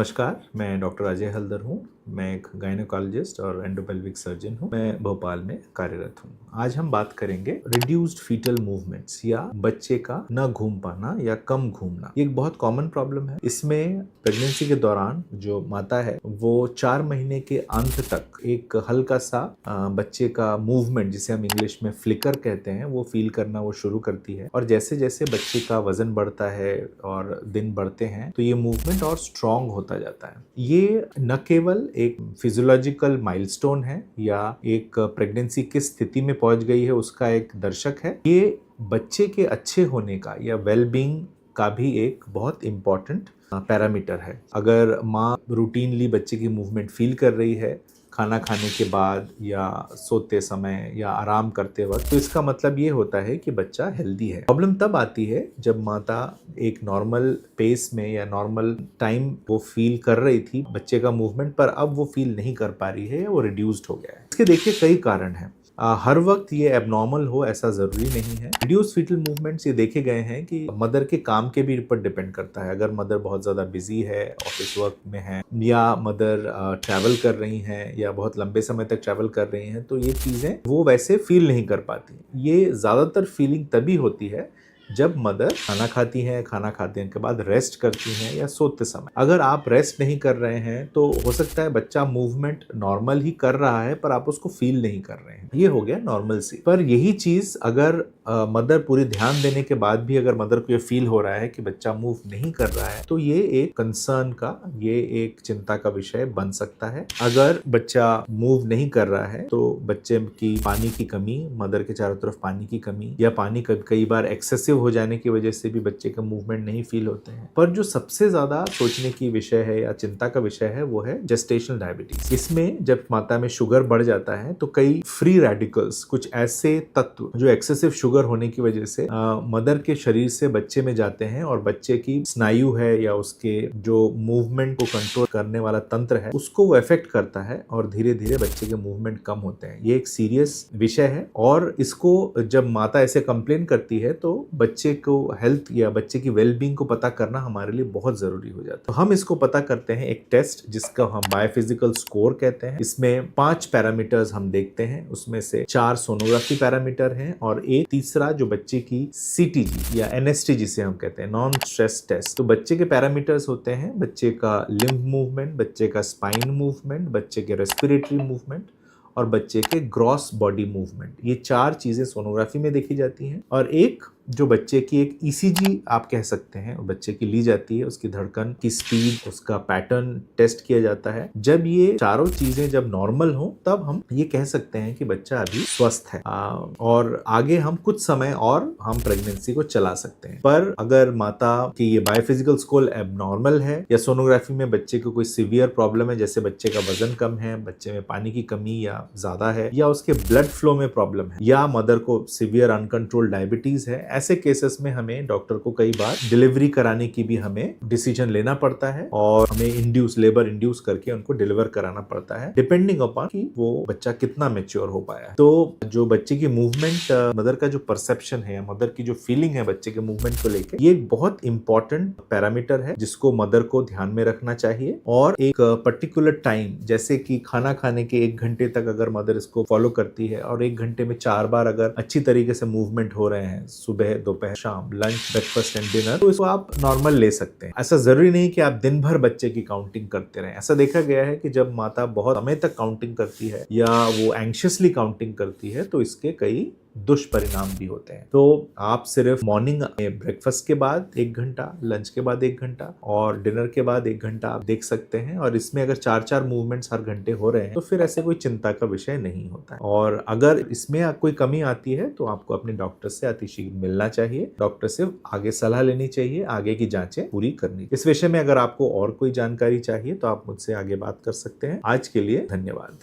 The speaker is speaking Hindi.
नमस्कार, मैं डॉक्टर अजय हल्दर हूँ। मैं एक गायनेकोलॉजिस्ट और एंडोपेल्विक सर्जन हूँ। मैं भोपाल में कार्यरत हूँ। आज हम बात करेंगे रिड्यूस्ड फीटल मूवमेंट्स या बच्चे का न घूम पाना या कम घूमना। ये एक बहुत कॉमन प्रॉब्लम है। इसमें प्रेगनेंसी के दौरान जो माता है वो 4 महीने के अंत तक एक हल्का सा बच्चे का मूवमेंट, जिसे हम इंग्लिश में फ्लिकर कहते हैं, वो फील करना वो शुरू करती है। और जैसे जैसे बच्चे का वजन बढ़ता है और दिन बढ़ते हैं तो ये मूवमेंट और स्ट्रॉन्ग होता जाता है। ये न केवल एक फिजियोलॉजिकल माइलस्टोन है या एक प्रेगनेंसी किस स्थिति में पहुंच गई है उसका एक दर्शक है, ये बच्चे के अच्छे होने का या वेलबींग का भी एक बहुत इम्पॉर्टेंट पैरामीटर है। अगर माँ रूटीनली बच्चे की मूवमेंट फील कर रही है खाना खाने के बाद या सोते समय या आराम करते वक्त, तो इसका मतलब ये होता है कि बच्चा हेल्दी है। प्रॉब्लम तब आती है जब माता एक नॉर्मल पेस में या नॉर्मल टाइम वो फील कर रही थी बच्चे का मूवमेंट, पर अब वो फील नहीं कर पा रही है, वो रिड्यूस्ड हो गया है। इसके देखिए कई कारण हैं। हर वक्त ये एबनॉर्मल हो ऐसा ज़रूरी नहीं है। रिड्यूस फीटल मूवमेंट्स ये देखे गए हैं कि मदर के काम के भी ऊपर डिपेंड करता है। अगर मदर बहुत ज़्यादा बिजी है, ऑफिस वर्क में है, या मदर ट्रैवल कर रही हैं या बहुत लंबे समय तक ट्रैवल कर रही हैं, तो ये चीज़ें वो वैसे फील नहीं कर पाती। ये ज़्यादातर फीलिंग तभी होती है जब मदर खाना खाती हैं, खाना खाने के बाद रेस्ट करती हैं या सोते समय। अगर आप रेस्ट नहीं कर रहे हैं तो हो सकता है बच्चा मूवमेंट नॉर्मल ही कर रहा है पर आप उसको फील नहीं कर रहे हैं। ये हो गया नॉर्मल सी। पर यही चीज अगर मदर पूरी ध्यान देने के बाद भी अगर मदर को ये फील हो रहा है कि बच्चा मूव नहीं कर रहा है, तो ये एक कंसर्न का, ये एक चिंता का विषय बन सकता है। अगर बच्चा मूव नहीं कर रहा है तो बच्चे की पानी की कमी, मदर के चारों तरफ पानी की कमी, या पानी कई बार एक्सेसिव हो जाने की वजह से भी बच्चे का मूवमेंट नहीं फील होते हैं। पर जो सबसे ज्यादा सोचने की विषय है या चिंता का विषय है वो है जेस्टेशनल डायबिटीज। इसमें जब माता में शुगर बढ़ जाता है तो कई फ्री रेडिकल्स, कुछ ऐसे तत्व जो एक्सेसिव शुगर होने की वजह से मदर के शरीर से बच्चे में जाते हैं और बच्चे की स्नायु है या उसके जो मूवमेंट को कंट्रोल करने वाला तंत्र है उसको वो इफेक्ट करता है और धीरे धीरे बच्चे के मूवमेंट कम होते हैं। ये एक सीरियस विषय है और इसको जब माता ऐसे कंप्लेन करती है तो बच्चे को हेल्थ या बच्चे की वेलबींग को पता करना हमारे लिए बहुत जरूरी हो जाता है। तो हम इसको पता करते हैं एक टेस्ट जिसका हम बायोफिजिकल स्कोर कहते हैं। इसमें 5 पैरामीटर्स हम देखते हैं, उसमें से 4 सोनोग्राफी पैरामीटर हैं और एक तीसरा जो बच्चे की CTG या NST जिसे हम कहते हैं, नॉन स्ट्रेस टेस्ट। तो बच्चे के पैरामीटर्स होते हैं बच्चे का लिम्ब मूवमेंट, बच्चे का स्पाइन मूवमेंट, बच्चे के रेस्पिरेटरी मूवमेंट और बच्चे के ग्रॉस बॉडी मूवमेंट। ये 4 चीजें सोनोग्राफी में देखी जाती हैं। और एक जो बच्चे की एक ECG आप कह सकते हैं, बच्चे की ली जाती है, उसकी धड़कन की स्पीड, उसका पैटर्न टेस्ट किया जाता है। जब ये चारों चीजें जब नॉर्मल हो तब हम ये कह सकते हैं कि बच्चा अभी स्वस्थ है और आगे हम कुछ समय और हम प्रेगनेंसी को चला सकते हैं। पर अगर माता की ये बायोफिजिकल स्कोर एबनॉर्मल है या सोनोग्राफी में बच्चे को कोई सीवियर प्रॉब्लम है, जैसे बच्चे का वजन कम है, बच्चे में पानी की कमी या ज्यादा है, या उसके ब्लड फ्लो में प्रॉब्लम है, या मदर को सीवियर अनकंट्रोल्ड डायबिटीज है, ऐसे केसेस में हमें डॉक्टर को कई बार डिलीवरी कराने की भी हमें डिसीजन लेना पड़ता है और हमें लेबर इंड्यूस करके उनको डिलीवर कराना पड़ता है, डिपेंडिंग अपॉन कि वो बच्चा कितना मैच्योर हो पाया है। तो जो बच्चे की मूवमेंट, मदर का जो परसेप्शन है, मदर की जो फीलिंग है बच्चे के मूवमेंट को लेकर, ये एक बहुत इंपॉर्टेंट पैरामीटर है जिसको मदर को ध्यान में रखना चाहिए। और एक पर्टिकुलर टाइम, जैसे कि खाना खाने के 1 घंटे तक अगर मदर इसको फॉलो करती है और 1 घंटे में 4 बार अगर अच्छी तरीके से मूवमेंट हो रहे हैं, सुबह, दोपहर, शाम, लंच, ब्रेकफास्ट एंड डिनर, तो इसको आप नॉर्मल ले सकते हैं। ऐसा जरूरी नहीं कि आप दिन भर बच्चे की काउंटिंग करते रहें। ऐसा देखा गया है कि जब माता बहुत समय तक काउंटिंग करती है या वो एंग्शियसली काउंटिंग करती है तो इसके कई दुष्परिणाम भी होते हैं। तो आप सिर्फ मॉर्निंग ब्रेकफास्ट के बाद 1 घंटा, लंच के बाद 1 घंटा और डिनर के बाद 1 घंटा आप देख सकते हैं। और इसमें अगर 4-4 मूवमेंट्स हर घंटे हो रहे हैं तो फिर ऐसे कोई चिंता का विषय नहीं होता है। और अगर इसमें कोई कमी आती है तो आपको अपने डॉक्टर से अतिशीघ्र मिलना चाहिए। डॉक्टर से आगे सलाह लेनी चाहिए, आगे की जांचें पूरी करनी। इस विषय में अगर आपको और कोई जानकारी चाहिए तो आप मुझसे आगे बात कर सकते हैं। आज के लिए धन्यवाद।